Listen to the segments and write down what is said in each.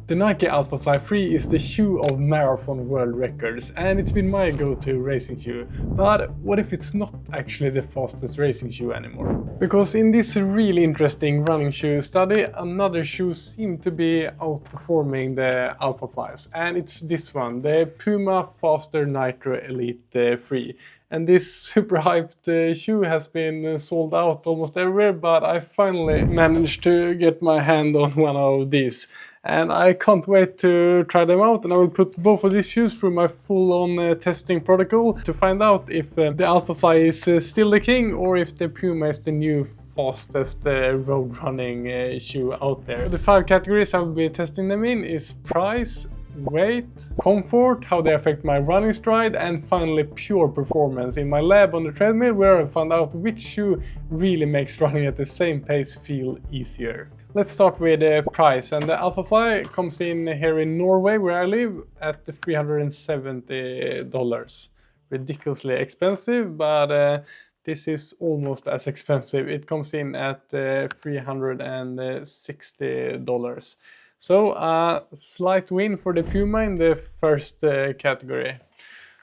The Nike Alphafly 3 is the shoe of marathon world records, and it's been my go-to racing shoe. But what if it's not actually the fastest racing shoe anymore? Because in this really interesting running shoe study, another shoe seemed to be outperforming the Alphaflys, and it's this one, the Puma Faster Nitro Elite 3. And this super hyped shoe has been sold out almost everywhere, but I finally managed to get my hand on one of these. And I can't wait to try them out, and I will put both of these shoes through my full-on testing protocol to find out if the Alphafly is still the king or if the Puma is the new fastest road running shoe out there. The 5 categories I will be testing them in is price, weight, comfort, how they affect my running stride, and finally pure performance in my lab on the treadmill, where I found out which shoe really makes running at the same pace feel easier. Let's start with price, and the Alphafly comes in here in Norway, where I live, at $370. Ridiculously expensive, but this is almost as expensive. It comes in at $360. So a slight win for the Puma in the first category.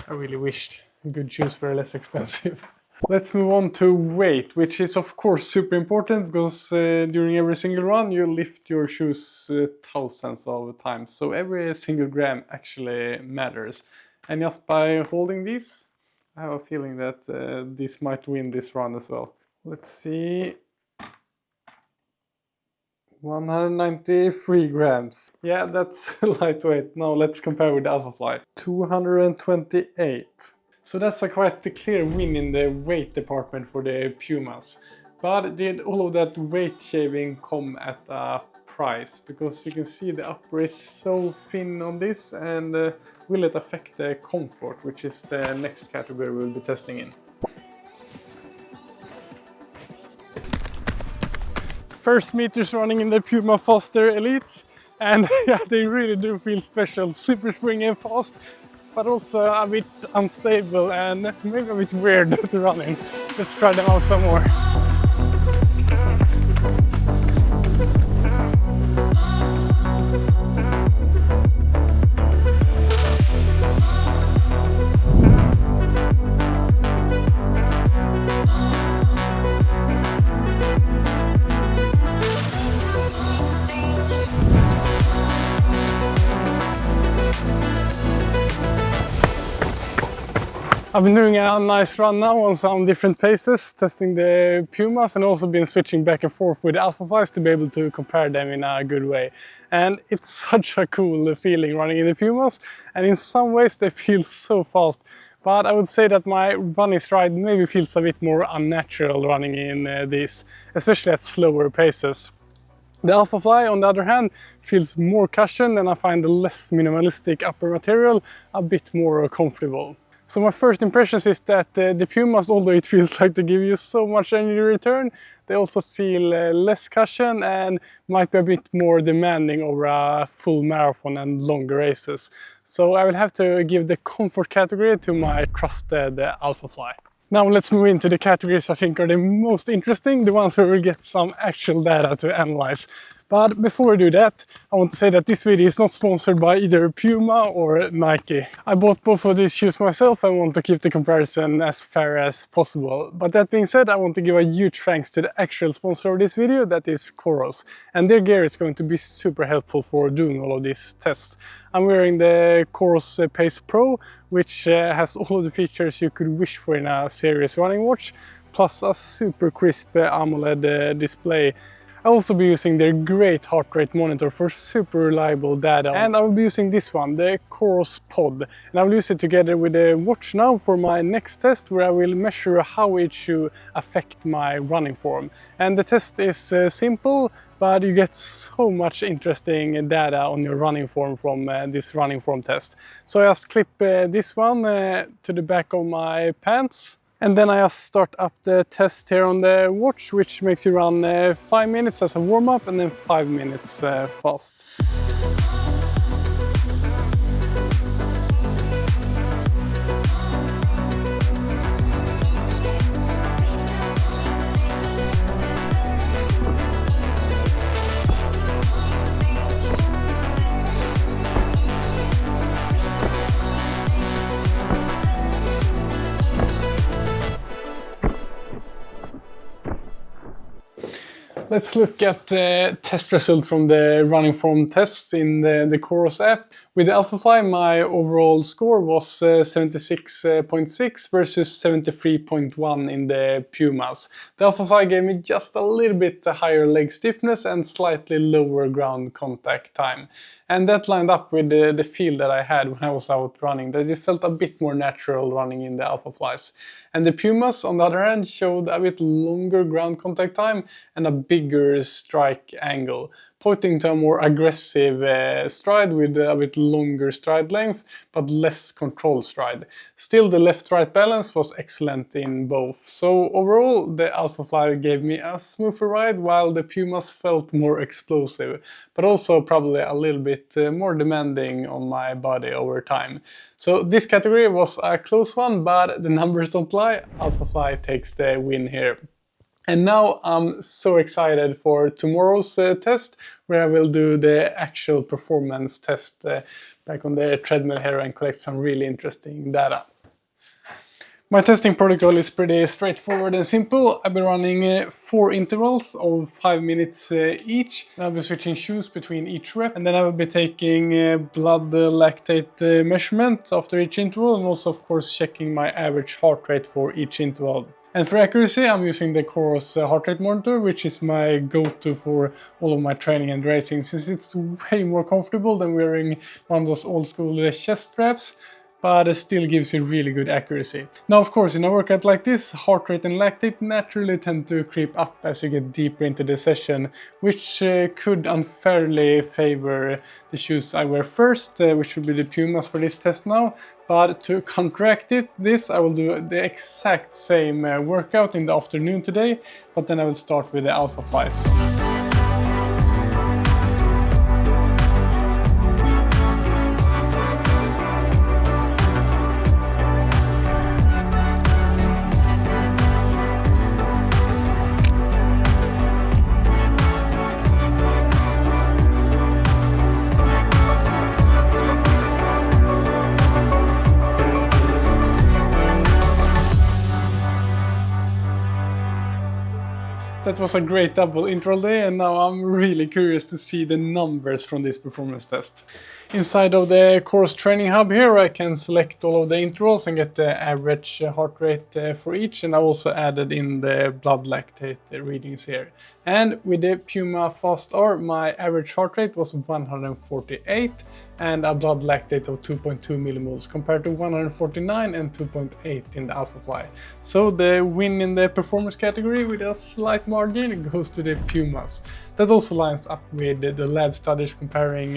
I really wished good shoes were less expensive. Let's move on to weight, which is of course super important because during every single run you lift your shoes thousands of times. So every single gram actually matters. And just by holding these, I have a feeling that this might win this run as well. Let's see. 193 grams. Yeah, that's lightweight. Now let's compare with the Alphafly. 228. So that's a quite clear win in the weight department for the Pumas. But did all of that weight shaving come at a price? Because you can see the upper is so thin on this, and will it affect the comfort, which is the next category we'll be testing in. First meters running in the Puma Faster Elites, and yeah, they really do feel special, super springy and fast, but also a bit unstable and maybe a bit weird to run in. Let's try them out some more. I've been doing a nice run now on some different paces, testing the Pumas, and also been switching back and forth with the Alphaflys to be able to compare them in a good way. And it's such a cool feeling running in the Pumas, and in some ways they feel so fast. But I would say that my running stride maybe feels a bit more unnatural running in these, especially at slower paces. The Alphafly, on the other hand, feels more cushioned, and I find the less minimalistic upper material a bit more comfortable. So my first impressions is that the Pumas, although it feels like they give you so much energy return, they also feel less cushion and might be a bit more demanding over a full marathon and longer races. So I will have to give the comfort category to my trusted Alphafly. Now let's move into the categories I think are the most interesting, the ones where we'll get some actual data to analyze. But before we do that, I want to say that this video is not sponsored by either Puma or Nike. I bought both of these shoes myself and want to keep the comparison as fair as possible. But that being said, I want to give a huge thanks to the actual sponsor of this video, that is Coros. And their gear is going to be super helpful for doing all of these tests. I'm wearing the Coros Pace Pro, which has all of the features you could wish for in a serious running watch, plus a super crisp AMOLED display. I'll also be using their great heart rate monitor for super reliable data, and I will be using this one, the Coros Pod, and I will use it together with the watch now for my next test, where I will measure how each shoe affect my running form. And the test is simple, but you get so much interesting data on your running form from this running form test. So I just clip this one to the back of my pants. And then I just start up the test here on the watch, which makes you run 5 minutes as a warm-up and then 5 minutes fast. Let's look at the test result from the running form tests in the Coros app. With the Alphafly, my overall score was 76.6 versus 73.1 in the Pumas. The Alphafly gave me just a little bit higher leg stiffness and slightly lower ground contact time. And that lined up with the feel that I had when I was out running, that it felt a bit more natural running in the Alphaflys. And the Pumas, on the other hand, showed a bit longer ground contact time and a bigger strike angle, pointing to a more aggressive stride with a bit longer stride length, but less controlled stride. Still, the left-right balance was excellent in both. So overall, the Alphafly gave me a smoother ride, while the Pumas felt more explosive, but also probably a little bit more demanding on my body over time. So this category was a close one, but the numbers don't lie. Alphafly takes the win here. And now I'm so excited for tomorrow's test, where I will do the actual performance test back on the treadmill here and collect some really interesting data. My testing protocol is pretty straightforward and simple. I'll be running 4 intervals of 5 minutes each. I'll be switching shoes between each rep, and then I will be taking blood lactate measurement after each interval, and also of course checking my average heart rate for each interval. And for accuracy, I'm using the Coros heart rate monitor, which is my go-to for all of my training and racing, since it's way more comfortable than wearing one of those old school chest straps, but it still gives you really good accuracy. Now, of course, in a workout like this, heart rate and lactate naturally tend to creep up as you get deeper into the session, which could unfairly favor the shoes I wear first, which would be the Pumas for this test now. But to counteract this, I will do the exact same workout in the afternoon today, but then I will start with the Alphaflys. That was a great double interval day, and now I'm really curious to see the numbers from this performance test. Inside of the Coros training hub here, I can select all of the intervals and get the average heart rate for each, and I also added in the blood lactate readings here. And with the Puma Fast R, my average heart rate was 148 and a blood lactate of 2.2 millimoles compared to 149 and 2.8 in the Alphafly. So the win in the performance category with a slight margin goes to the Pumas. That also lines up with the lab studies comparing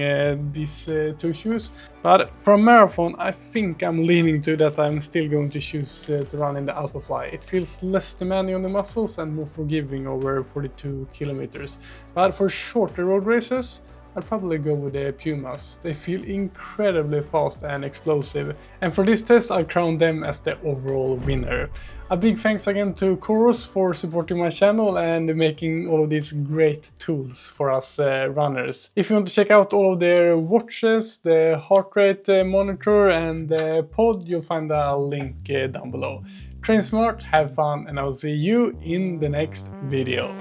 these two shoes. But for a marathon, I think I'm leaning to that I'm still going to choose to run in the Alphafly. It feels less demanding on the muscles and more forgiving over 42 kilometers. But for shorter road races, I'll probably go with the Pumas. They feel incredibly fast and explosive, and for this test I'll crown them as the overall winner. A big thanks again to Coros for supporting my channel and making all of these great tools for us runners. If you want to check out all of their watches, the heart rate monitor and the pod, you'll find a link down below. Train smart, have fun, and I'll see you in the next video.